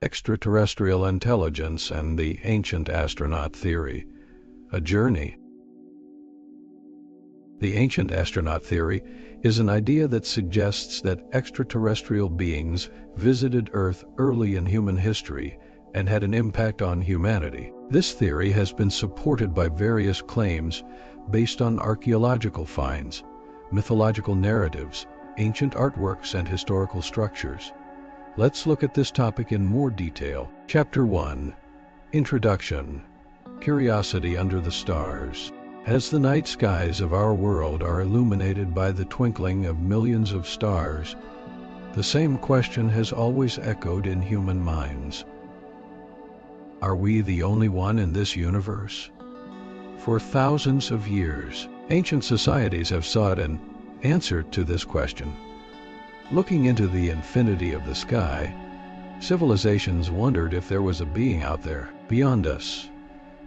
Extraterrestrial Intelligence and the Ancient Astronaut Theory. A Journey. The ancient astronaut theory is an idea that suggests that extraterrestrial beings visited Earth early in human history and had an impact on humanity. This theory has been supported by various claims based on archaeological finds, mythological narratives, ancient artworks, and historical structures. Let's look at this topic in more detail. Chapter 1. Introduction. Curiosity under the stars. As the night skies of our world are illuminated by the twinkling of millions of stars, the same question has always echoed in human minds. Are we the only one in this universe? For thousands of years, ancient societies have sought an answer to this question. Looking into the infinity of the sky, civilizations wondered if there was a being out there, beyond us.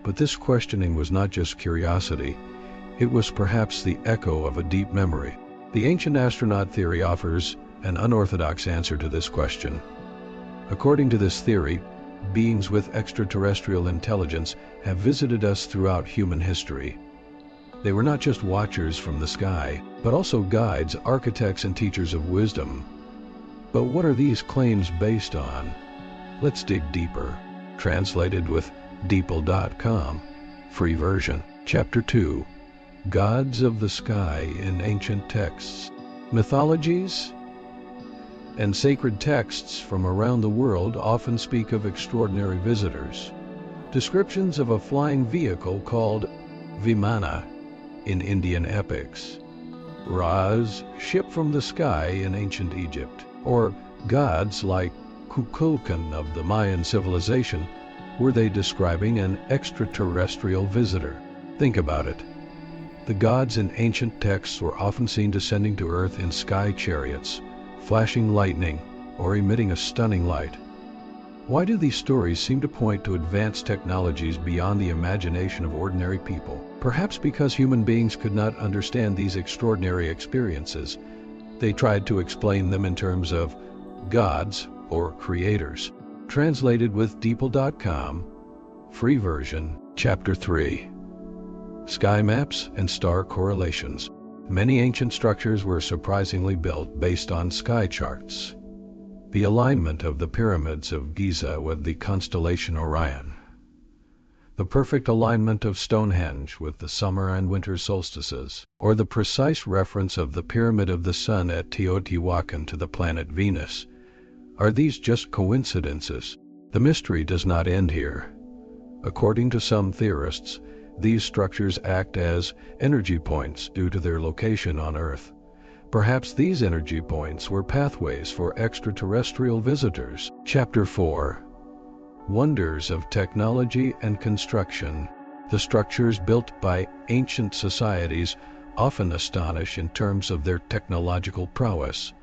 But this questioning was not just curiosity, it was perhaps the echo of a deep memory. The ancient astronaut theory offers an unorthodox answer to this question. According to this theory, beings with extraterrestrial intelligence have visited us throughout human history. They were not just watchers from the sky, but also guides, architects, and teachers of wisdom. But what are these claims based on? Let's dig deeper. Translated with DeepL.com, free version. Chapter 2. Gods of the Sky in Ancient Texts. Mythologies and sacred texts from around the world often speak of extraordinary visitors. Descriptions of a flying vehicle called Vimana in Indian epics, Ra's ship from the sky in ancient Egypt, or gods like Kukulkan of the Mayan civilization. Were they describing an extraterrestrial visitor? Think about it. The gods in ancient texts were often seen descending to Earth in sky chariots, flashing lightning, or emitting a stunning light. Why do these stories seem to point to advanced technologies beyond the imagination of ordinary people? Perhaps because human beings could not understand these extraordinary experiences. They tried to explain them in terms of gods or creators. Translated with DeepL.com, free version. Chapter 3. Sky Maps and Star Correlations. Many ancient structures were surprisingly built based on sky charts. The alignment of the pyramids of Giza with the constellation Orion. The perfect alignment of Stonehenge with the summer and winter solstices, or the precise reference of the Pyramid of the Sun at Teotihuacan to the planet Venus. Are these just coincidences? The mystery does not end here. According to some theorists, these structures act as energy points due to their location on Earth. Perhaps these energy points were pathways for extraterrestrial visitors. Chapter 4. Wonders of Technology and Construction. The structures built by ancient societies often astonish in terms of their technological prowess.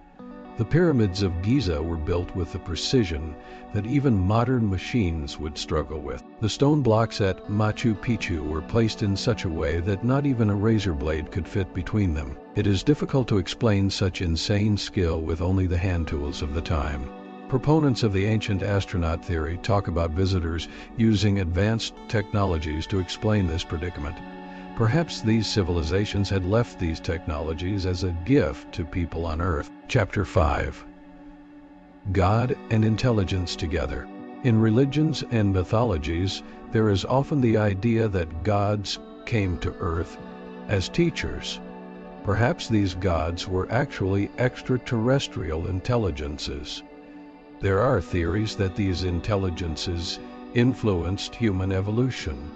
The pyramids of Giza were built with a precision that even modern machines would struggle with. The stone blocks at Machu Picchu were placed in such a way that not even a razor blade could fit between them. It is difficult to explain such insane skill with only the hand tools of the time. Proponents of the ancient astronaut theory talk about visitors using advanced technologies to explain this predicament. Perhaps these civilizations had left these technologies as a gift to people on Earth. Chapter 5. God and Intelligence Together. In religions and mythologies, there is often the idea that gods came to Earth as teachers. Perhaps these gods were actually extraterrestrial intelligences. There are theories that these intelligences influenced human evolution,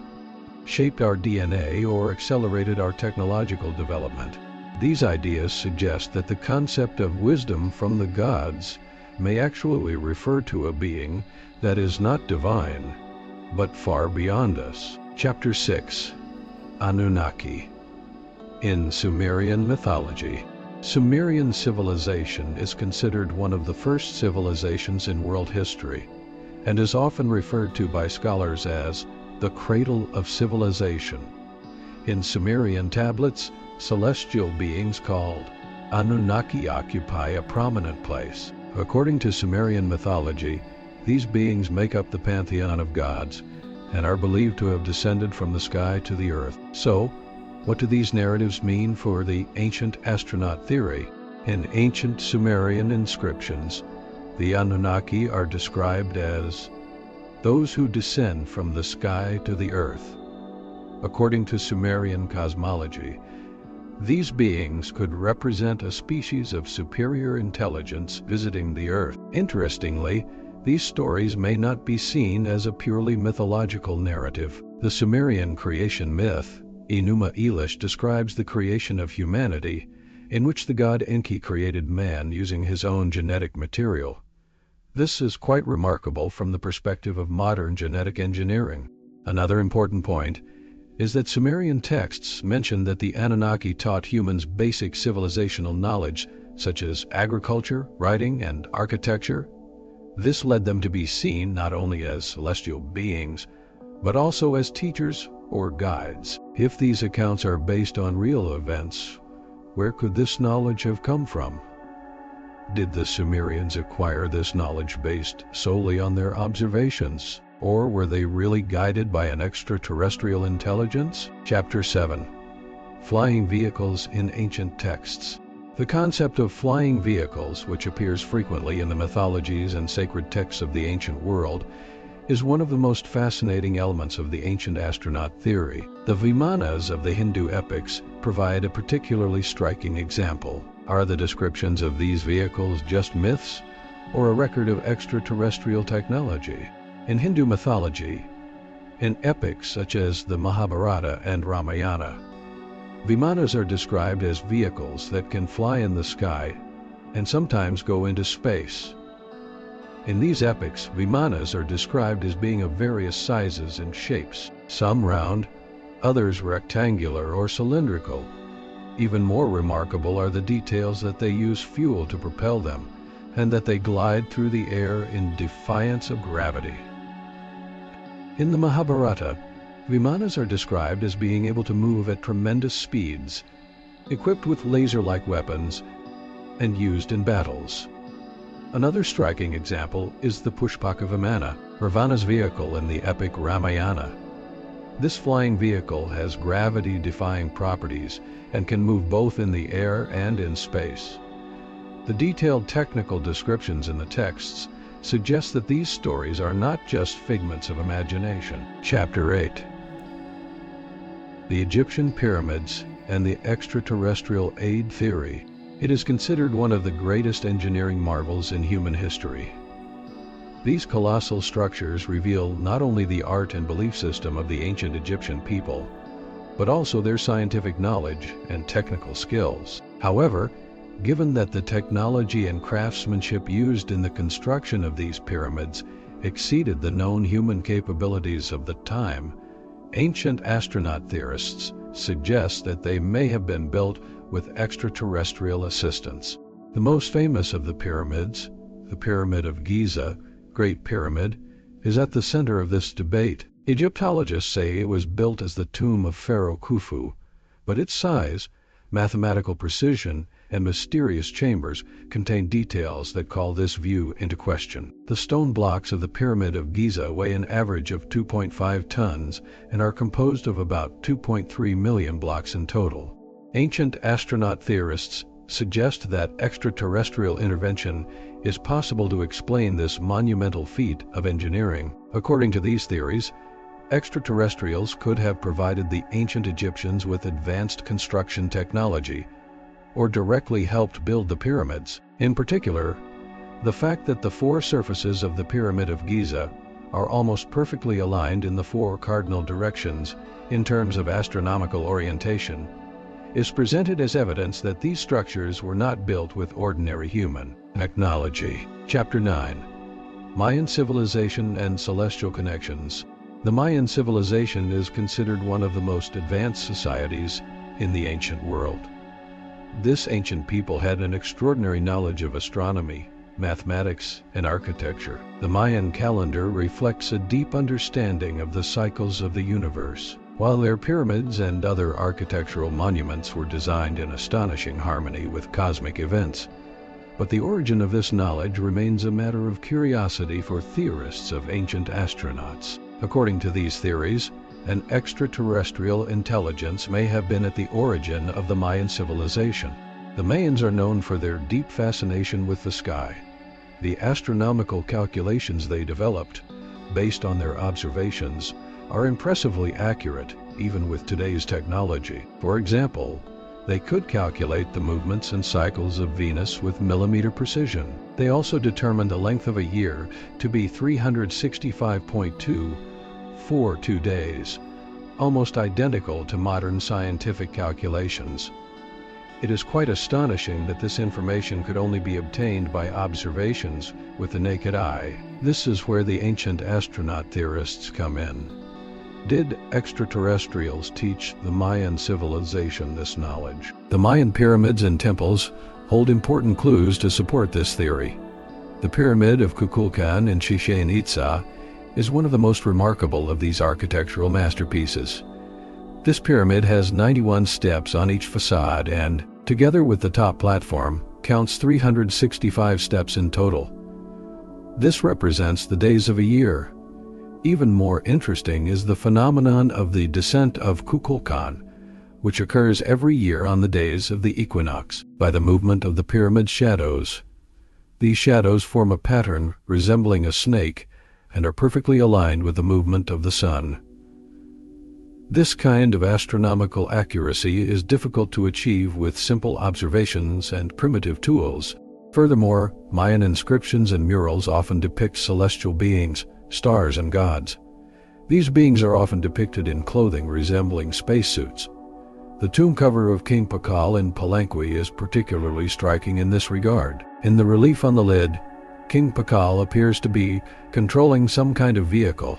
shaped our DNA, or accelerated our technological development. These ideas suggest that the concept of wisdom from the gods may actually refer to a being that is not divine, but far beyond us. Chapter 6. Anunnaki. In Sumerian mythology. Sumerian civilization is considered one of the first civilizations in world history, and is often referred to by scholars as the cradle of civilization. In Sumerian tablets, celestial beings called Anunnaki occupy a prominent place. According to Sumerian mythology, These beings make up the pantheon of gods and are believed to have descended from the sky to the earth. So, what do these narratives mean for the ancient astronaut theory? In ancient Sumerian inscriptions, the Anunnaki are described as those who descend from the sky to the earth. According to Sumerian cosmology, these beings could represent a species of superior intelligence visiting the earth. Interestingly, these stories may not be seen as a purely mythological narrative. The Sumerian creation myth, Enuma Elish, describes the creation of humanity, in which the god Enki created man using his own genetic material. This is quite remarkable from the perspective of modern genetic engineering. Another important point is that Sumerian texts mention that the Anunnaki taught humans basic civilizational knowledge such as agriculture, writing, and architecture. This led them to be seen not only as celestial beings, but also as teachers or guides. If these accounts are based on real events, where could this knowledge have come from? Did the Sumerians acquire this knowledge based solely on their observations, or were they really guided by an extraterrestrial intelligence? Chapter 7. Flying Vehicles in Ancient Texts. The concept of flying vehicles, which appears frequently in the mythologies and sacred texts of the ancient world, is one of the most fascinating elements of the ancient astronaut theory. The Vimanas of the Hindu epics provide a particularly striking example. Are the descriptions of these vehicles just myths, or a record of extraterrestrial technology? In Hindu mythology, in epics such as the Mahabharata and Ramayana, Vimanas are described as vehicles that can fly in the sky and sometimes go into space. In these epics, Vimanas are described as being of various sizes and shapes, some round, others rectangular or cylindrical. Even more remarkable are the details that they use fuel to propel them, and that they glide through the air in defiance of gravity. In the Mahabharata, Vimanas are described as being able to move at tremendous speeds, equipped with laser-like weapons, and used in battles. Another striking example is the Pushpaka Vimana, Ravana's vehicle in the epic Ramayana. This flying vehicle has gravity-defying properties and can move both in the air and in space. The detailed technical descriptions in the texts suggest that these stories are not just figments of imagination. Chapter 8. The Egyptian Pyramids and the Extraterrestrial Aid Theory. It is considered one of the greatest engineering marvels in human history. These colossal structures reveal not only the art and belief system of the ancient Egyptian people, but also their scientific knowledge and technical skills. However, given that the technology and craftsmanship used in the construction of these pyramids exceeded the known human capabilities of the time, ancient astronaut theorists suggest that they may have been built with extraterrestrial assistance. The most famous of the pyramids, the Pyramid of Giza, Great Pyramid, is at the center of this debate. Egyptologists say it was built as the tomb of Pharaoh Khufu, but its size, mathematical precision, and mysterious chambers contain details that call this view into question. The stone blocks of the Pyramid of Giza weigh an average of 2.5 tons and are composed of about 2.3 million blocks in total. Ancient astronaut theorists suggest that extraterrestrial intervention is possible to explain this monumental feat of engineering. According to these theories, extraterrestrials could have provided the ancient Egyptians with advanced construction technology, or directly helped build the pyramids. In particular, the fact that the four surfaces of the Pyramid of Giza are almost perfectly aligned in the four cardinal directions in terms of astronomical orientation is presented as evidence that these structures were not built with ordinary human technology. Chapter 9. Mayan Civilization and Celestial Connections. The Mayan civilization is considered one of the most advanced societies in the ancient world. This ancient people had an extraordinary knowledge of astronomy, mathematics, and architecture. The Mayan calendar reflects a deep understanding of the cycles of the universe. While their pyramids and other architectural monuments were designed in astonishing harmony with cosmic events, But the origin of this knowledge remains a matter of curiosity for theorists of ancient astronauts. According to these theories, an extraterrestrial intelligence may have been at the origin of the Mayan civilization. The Mayans are known for their deep fascination with the sky. The astronomical calculations they developed, based on their observations, are impressively accurate, even with today's technology. For example, they could calculate the movements and cycles of Venus with millimeter precision. They also determined the length of a year to be 365.242 days, almost identical to modern scientific calculations. It is quite astonishing that this information could only be obtained by observations with the naked eye. This is where the ancient astronaut theorists come in. Did extraterrestrials teach the Mayan civilization this knowledge? The Mayan pyramids and temples hold important clues to support this theory. The Pyramid of Kukulkan in Chichen Itza is one of the most remarkable of these architectural masterpieces. This pyramid has 91 steps on each facade and, together with the top platform, counts 365 steps in total. This represents the days of a year. Even more interesting is the phenomenon of the descent of Kukulkan, which occurs every year on the days of the equinox, by the movement of the pyramid's shadows. These shadows form a pattern resembling a snake and are perfectly aligned with the movement of the sun. This kind of astronomical accuracy is difficult to achieve with simple observations and primitive tools. Furthermore, Mayan inscriptions and murals often depict celestial beings, stars and gods. These beings are often depicted in clothing resembling spacesuits. The tomb cover of King Pakal in Palenque is particularly striking in this regard. In the relief on the lid, King Pakal appears to be controlling some kind of vehicle.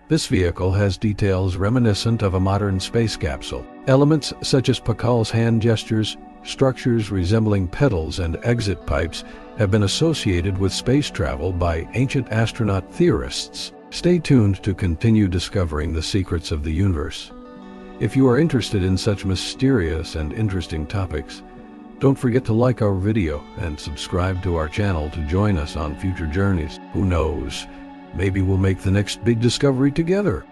This vehicle has details reminiscent of a modern space capsule. Elements such as Pakal's hand gestures, structures resembling pedals and exit pipes have been associated with space travel by ancient astronaut theorists. Stay tuned to continue discovering the secrets of the universe. If you are interested in such mysterious and interesting topics, don't forget to like our video and subscribe to our channel to join us on future journeys. Who knows, maybe we'll make the next big discovery together.